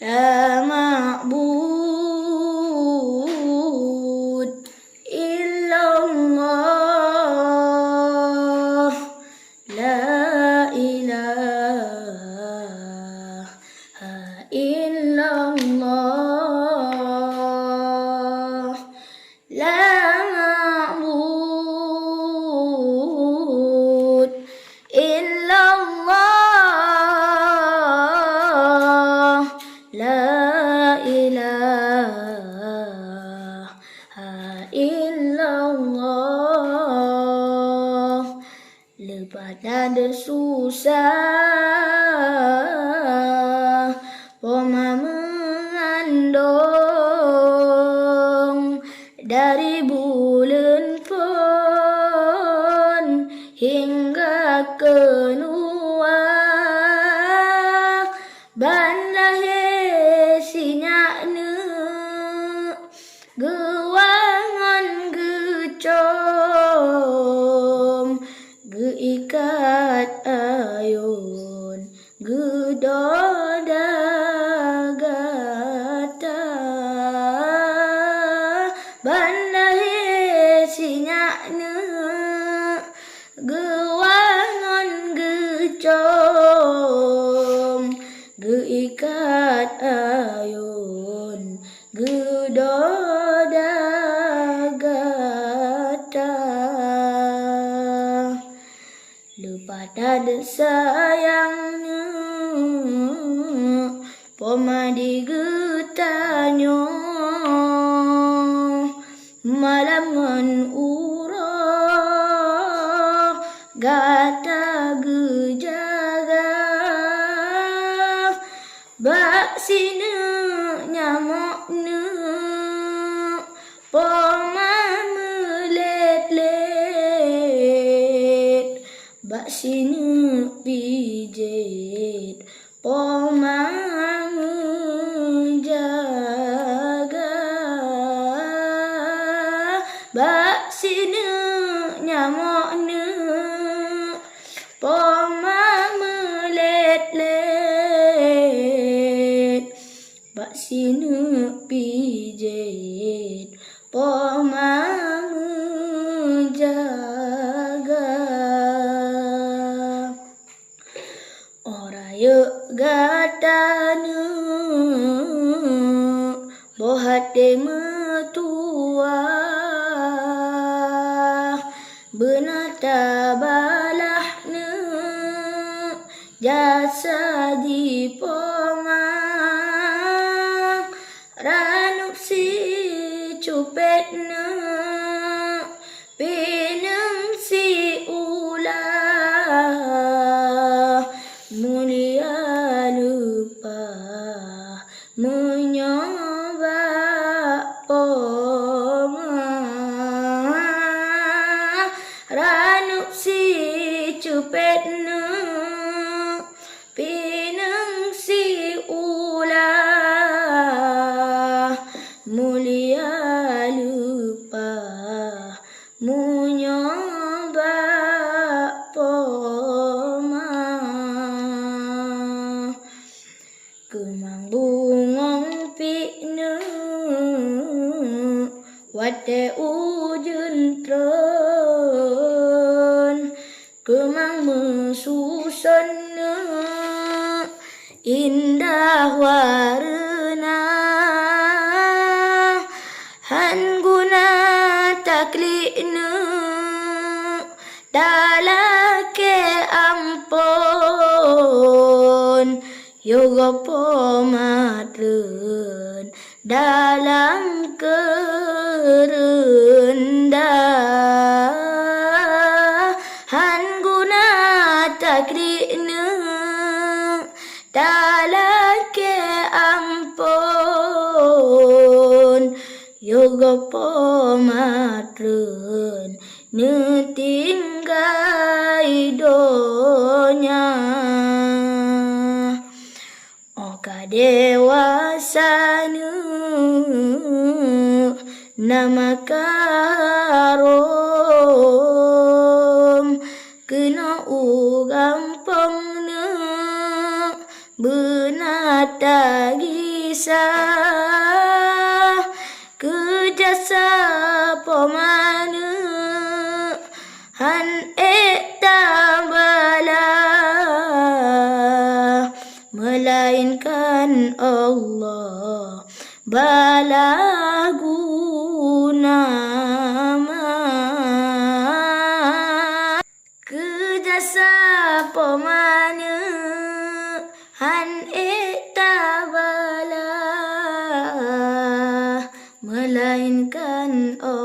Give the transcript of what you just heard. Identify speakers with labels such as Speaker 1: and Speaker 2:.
Speaker 1: لا معبود إلا الله لا إله إلا الله لا معبود إلا الله لا إله إلا الله. Lepas ada susah Poma mengandung dari bulan pun hingga keluar bandar hesinya gewangan gecom geikat ayun gedoda gata bandar hesinya gewangan gecom geikat ayun gedoda gata lupa ada sayangnya Poma digetanyo malam urah gata gejaga bak sini nyamuknya Poma melet-let bak sini pijet Poma menjaga bak sini nyamuknya Poma melet-let bak sini pijet Poma menjaga oraya gatana bohate metua benata balahna jasa di Poma ranuk si cupetna pinang si ulah mulia lupa menyoba Poma ranuk si cupetna pinang si ulah mulia lupa menyoba Poma kemang bungong pikna wate ujun tron kemang mesusunna indah warna han guna taklina dalake ampun yoga pomatren dalam kerendahan guna takrina dalake ampun yoga pomatren netinggai donya oka dewasana nama karom kena ugampangna benatagi kisah ke jasa pemana han bala melainkan Allah bala guna ke jasa pemana han bala melainkan Allah